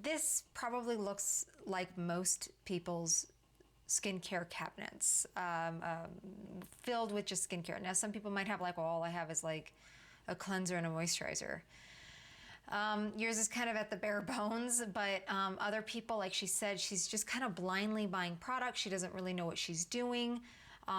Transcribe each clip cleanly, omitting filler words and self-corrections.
This probably looks like most people's skincare cabinets, filled with just skincare. Now, some people might have like, well, all I have is like a cleanser and a moisturizer. Yours is kind of at the bare bones, but other people, like she said, she's just kind of blindly buying products. She doesn't really know what she's doing.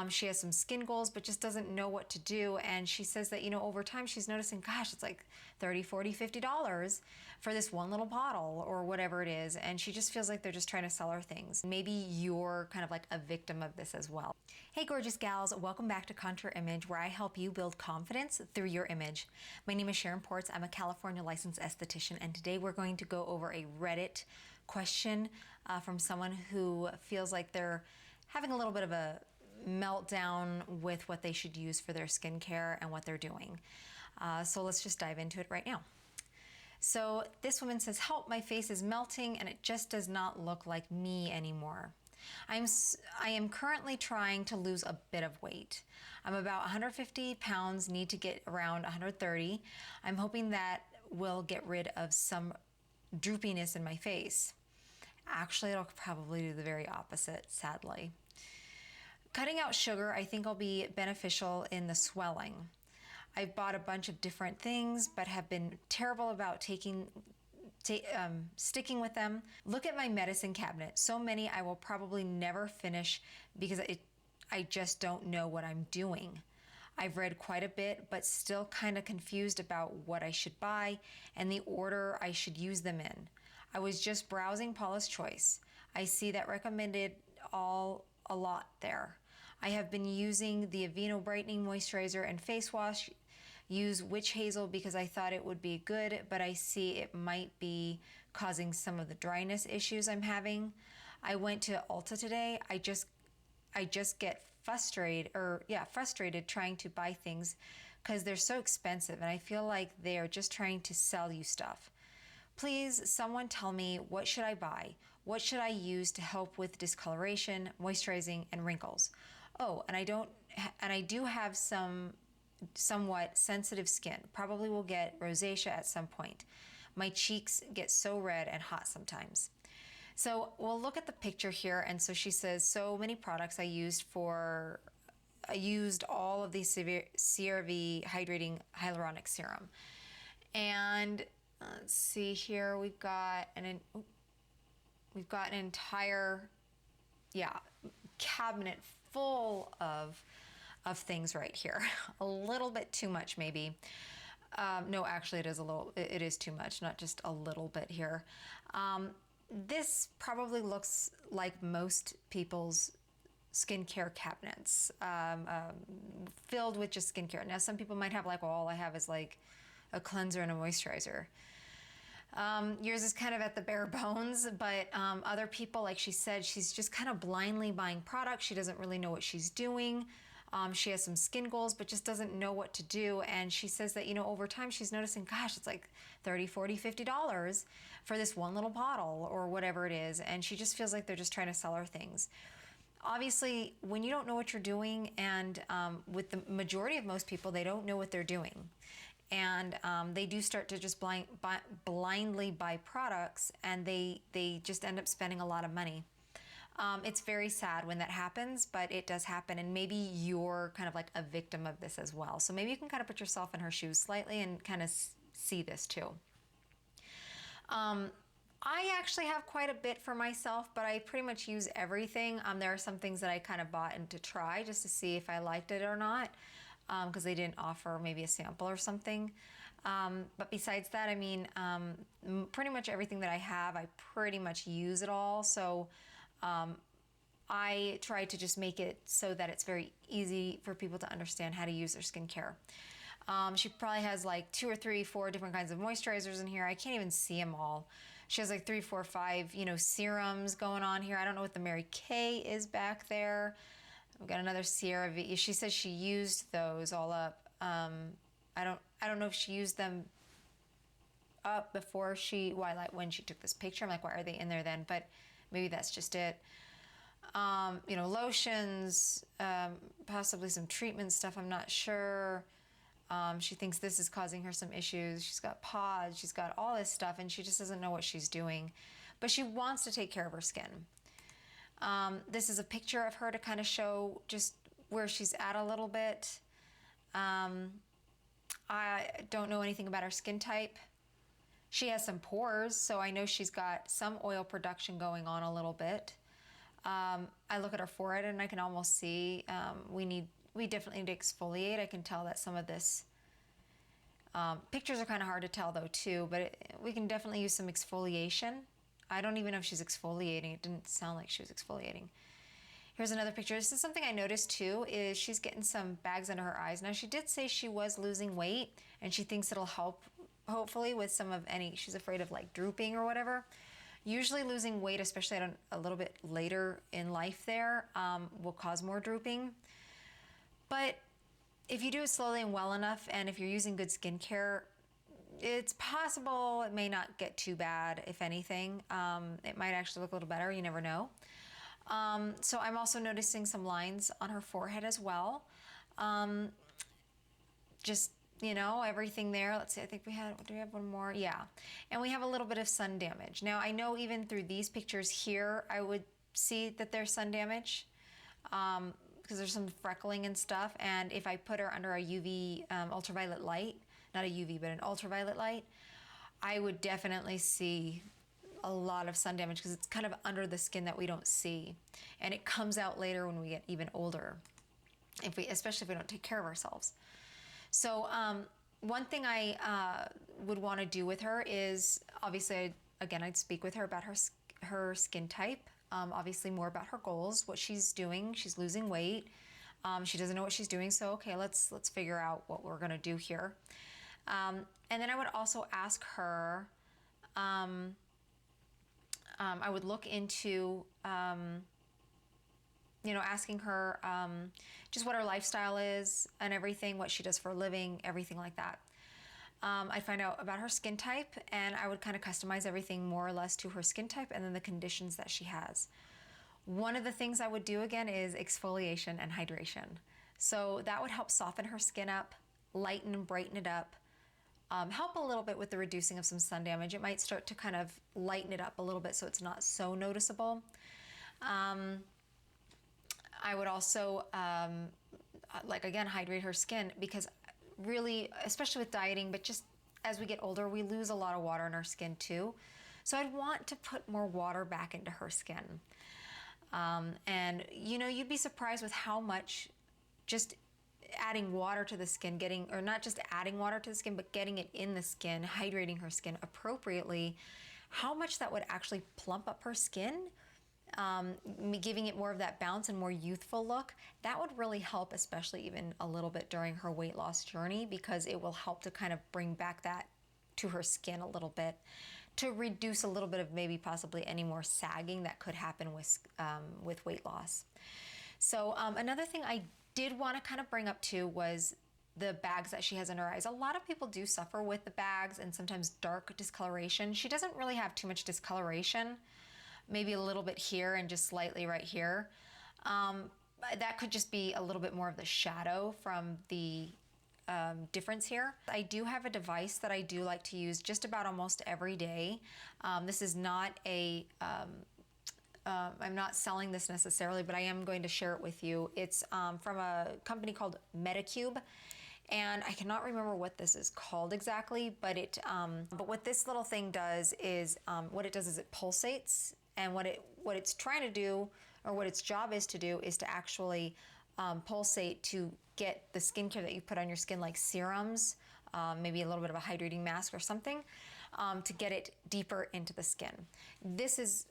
She has some skin goals, but just doesn't know what to do. And she says that, you know, over time she's noticing, gosh, it's like $30, $40, $50 for this one little bottle or whatever it is. And she just feels like they're just trying to sell her things. Maybe you're kind of like a victim of this as well. Hey, gorgeous gals, welcome back to Contour Image, where I help you build confidence through your image. My name is Sharon Ports. I'm a California licensed esthetician, and today we're going to go over a Reddit question from someone who feels like they're having a little bit of a meltdown with what they should use for their skincare and what they're doing. So let's just dive into it right now. So this woman says, help, my face is melting and it just does not look like me anymore. I am currently trying to lose a bit of weight. I'm about 150 pounds, need to get around 130. I'm hoping that will get rid of some droopiness in my face. Actually, it'll probably do the very opposite, sadly. Cutting out sugar, I think, will be beneficial in the swelling. I've bought a bunch of different things, but have been terrible about sticking with them. Look at my medicine cabinet. So many I will probably never finish because I just don't know what I'm doing. I've read quite a bit, but still kind of confused about what I should buy and the order I should use them in. I was just browsing Paula's Choice. I see that recommended a lot there. I have been using the Aveeno Brightening Moisturizer and Face Wash. Use Witch Hazel because I thought it would be good, but I see it might be causing some of the dryness issues I'm having. I went to Ulta today. I just get frustrated trying to buy things because they're so expensive, and I feel like they are just trying to sell you stuff. Please, someone tell me, what should I buy? What should I use to help with discoloration, moisturizing, and wrinkles? Oh, and I do have somewhat sensitive skin. Probably will get rosacea at some point. My cheeks get so red and hot sometimes. So we'll look at the picture here. And so she says, so many products I used all of the CeraVe Hydrating Hyaluronic Serum. And let's see here, we've got an entire, cabinet full of things right here. A little bit too much, maybe. No, actually, it is too much, not just a little bit here. This probably looks like most people's skincare cabinets, filled with just skincare. Now, some people might have like, well, all I have is like a cleanser and a moisturizer. Yours is kind of at the bare bones, but other people, like she said, she's just kind of blindly buying products. She doesn't really know what she's doing. She has some skin goals, but just doesn't know what to do. And she says that, you know, over time she's noticing, gosh, it's like $30, $40, $50 for this one little bottle or whatever it is. And she just feels like they're just trying to sell her things. Obviously, when you don't know what you're doing, and with the majority of most people, they don't know what they're doing. And they do start to just blindly buy products, and they just end up spending a lot of money. It's very sad when that happens, but it does happen, and maybe you're kind of like a victim of this as well. So maybe you can kind of put yourself in her shoes slightly and kind of see this too. I actually have quite a bit for myself, but I pretty much use everything. There are some things that I kind of bought in to try just to see if I liked it or not, because they didn't offer maybe a sample or something. But besides that, I mean, pretty much everything that I have, I pretty much use it all. So I try to just make it so that it's very easy for people to understand how to use their skincare. She probably has like 2 or 3, 4 different kinds of moisturizers in here. I can't even see them all. She has like 3, 4, 5, serums going on here. I don't know what the Mary Kay is back there. We've got another CeraVe. She says she used those all up. I don't know if she used them up before when she took this picture. I'm like, why are they in there then? But maybe that's just it. Lotions, possibly some treatment stuff, I'm not sure. She thinks this is causing her some issues. She's got pods, she's got all this stuff, and she just doesn't know what she's doing. But she wants to take care of her skin. This is a picture of her to kind of show just where she's at a little bit. I don't know anything about her skin type. She has some pores, so I know she's got some oil production going on a little bit. I look at her forehead and I can almost see we definitely need to exfoliate. I can tell that some of this, pictures are kind of hard to tell though too, but we can definitely use some exfoliation. I don't even know if she's exfoliating. It didn't sound like she was exfoliating. Here's another picture. This is something I noticed too, is she's getting some bags under her eyes. Now she did say she was losing weight and she thinks it'll help hopefully with some of she's afraid of like drooping or whatever. Usually losing weight, especially at a little bit later in life there, will cause more drooping. But if you do it slowly and well enough, and if you're using good skincare, it's possible it may not get too bad, if anything. It might actually look a little better, you never know. So I'm also noticing some lines on her forehead as well. Just, you know, everything there. Let's see, I think do we have one more? Yeah. And we have a little bit of sun damage. Now I know even through these pictures here, I would see that there's sun damage, because there's some freckling and stuff. And if I put her under a UV, ultraviolet light, not a UV, but an ultraviolet light, I would definitely see a lot of sun damage because it's kind of under the skin that we don't see. And it comes out later when we get even older, especially if we don't take care of ourselves. So one thing I would want to do with her is, obviously, I'd speak with her about her skin type, obviously more about her goals, what she's doing. She's losing weight. She doesn't know what she's doing, so okay, let's figure out what we're gonna do here. And then I would also ask her, I would look into, asking her just what her lifestyle is and everything, what she does for a living, everything like that. I'd find out about her skin type, and I would kind of customize everything more or less to her skin type and then the conditions that she has. One of the things I would do again is exfoliation and hydration. So that would help soften her skin up, lighten and brighten it up, help a little bit with the reducing of some sun damage. It might start to kind of lighten it up a little bit so it's not so noticeable. I would also, hydrate her skin, because really, especially with dieting, but just as we get older, we lose a lot of water in our skin too. So I'd want to put more water back into her skin. And you'd be surprised with how much just adding water to the skin, or not just adding water to the skin, but getting it in the skin, hydrating her skin appropriately, how much that would actually plump up her skin, giving it more of that bounce and more youthful look. That would really help, especially even a little bit during her weight loss journey, because it will help to kind of bring back that to her skin a little bit, to reduce a little bit of maybe possibly any more sagging that could happen with weight loss. So another thing I did want to kind of bring up too was the bags that she has in her eyes. A lot of people do suffer with the bags and sometimes dark discoloration. She doesn't really have too much discoloration, maybe a little bit here and just slightly right here. That could just be a little bit more of the shadow from the difference here. I do have a device that I do like to use just about almost every day. This is not I'm not selling this necessarily, but I am going to share it with you. It's from a company called Metacube, and I cannot remember what this is called exactly, but what this little thing does is, it pulsates, and what it's trying to do, or what its job is to do, is to actually pulsate to get the skincare that you put on your skin, like serums, maybe a little bit of a hydrating mask or something, to get it deeper into the skin. This is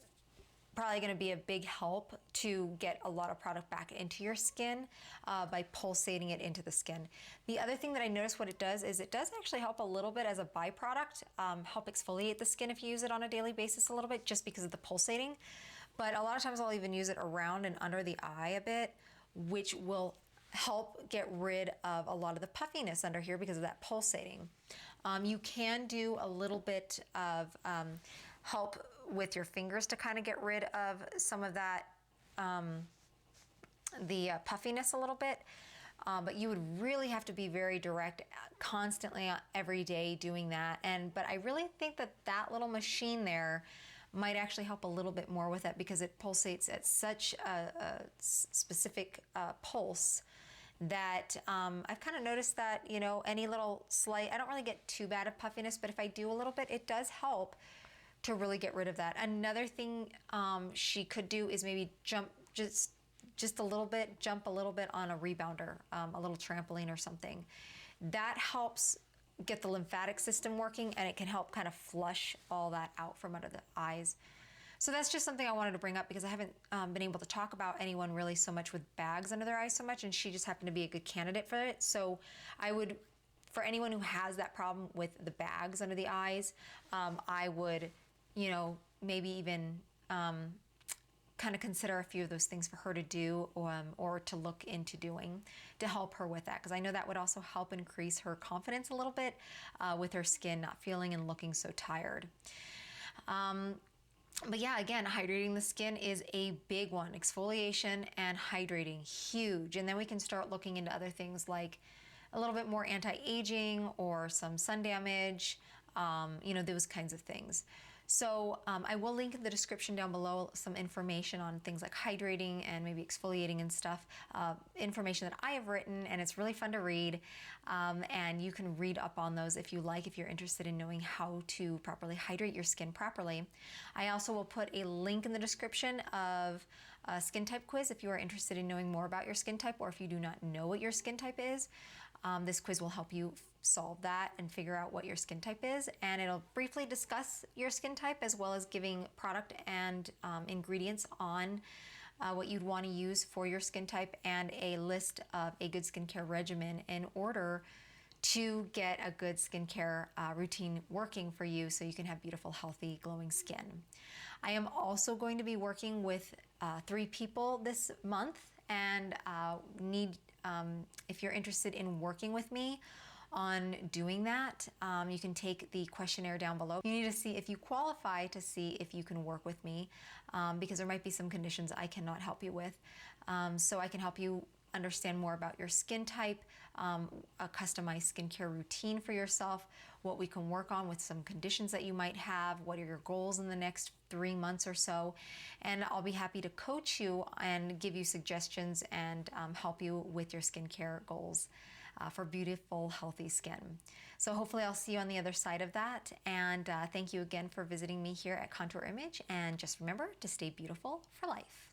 probably going to be a big help to get a lot of product back into your skin by pulsating it into the skin. The other thing that I noticed what it does is it does actually help a little bit as a byproduct, help exfoliate the skin if you use it on a daily basis a little bit, just because of the pulsating. But a lot of times I'll even use it around and under the eye a bit, which will help get rid of a lot of the puffiness under here because of that pulsating. You can do a little bit of help with your fingers to kind of get rid of some of that, the puffiness a little bit. But you would really have to be very direct, constantly, every day doing that. But I really think that that little machine there might actually help a little bit more with it, because it pulsates at such a specific pulse that I've kind of noticed that, any little slight, I don't really get too bad of puffiness, but if I do a little bit, it does help to really get rid of that. Another thing she could do is maybe jump just a little bit, jump a little bit on a rebounder, a little trampoline or something. That helps get the lymphatic system working, and it can help kind of flush all that out from under the eyes. So that's just something I wanted to bring up, because I haven't been able to talk about anyone really so much with bags under their eyes so much, and she just happened to be a good candidate for it. So I would, for anyone who has that problem with the bags under the eyes, I would, maybe even kind of consider a few of those things for her to do, or to look into doing to help her with that, because I know that would also help increase her confidence a little bit with her skin not feeling and looking so tired. But yeah, again, hydrating the skin is a big one. Exfoliation and hydrating, huge. And then we can start looking into other things like a little bit more anti-aging or some sun damage, those kinds of things. So I will link in the description down below some information on things like hydrating and maybe exfoliating and stuff, information that I have written, and it's really fun to read. And you can read up on those if you like, if you're interested in knowing how to properly hydrate your skin properly. I also will put a link in the description of a skin type quiz if you are interested in knowing more about your skin type, or if you do not know what your skin type is. This quiz will help you solve that and figure out what your skin type is, and it'll briefly discuss your skin type, as well as giving product and ingredients on what you'd want to use for your skin type, and a list of a good skincare regimen in order to get a good skincare routine working for you, so you can have beautiful, healthy, glowing skin. I am also going to be working with 3 people this month, and if you're interested in working with me on doing that, you can take the questionnaire down below. You need to see if you qualify to see if you can work with me, because there might be some conditions I cannot help you with. So I can help you understand more about your skin type, a customized skincare routine for yourself, what we can work on with some conditions that you might have, what are your goals in the next 3 months or so, and I'll be happy to coach you and give you suggestions and help you with your skincare goals for beautiful, healthy skin. So hopefully I'll see you on the other side of that, and thank you again for visiting me here at Contour Image, and just remember to stay beautiful for life.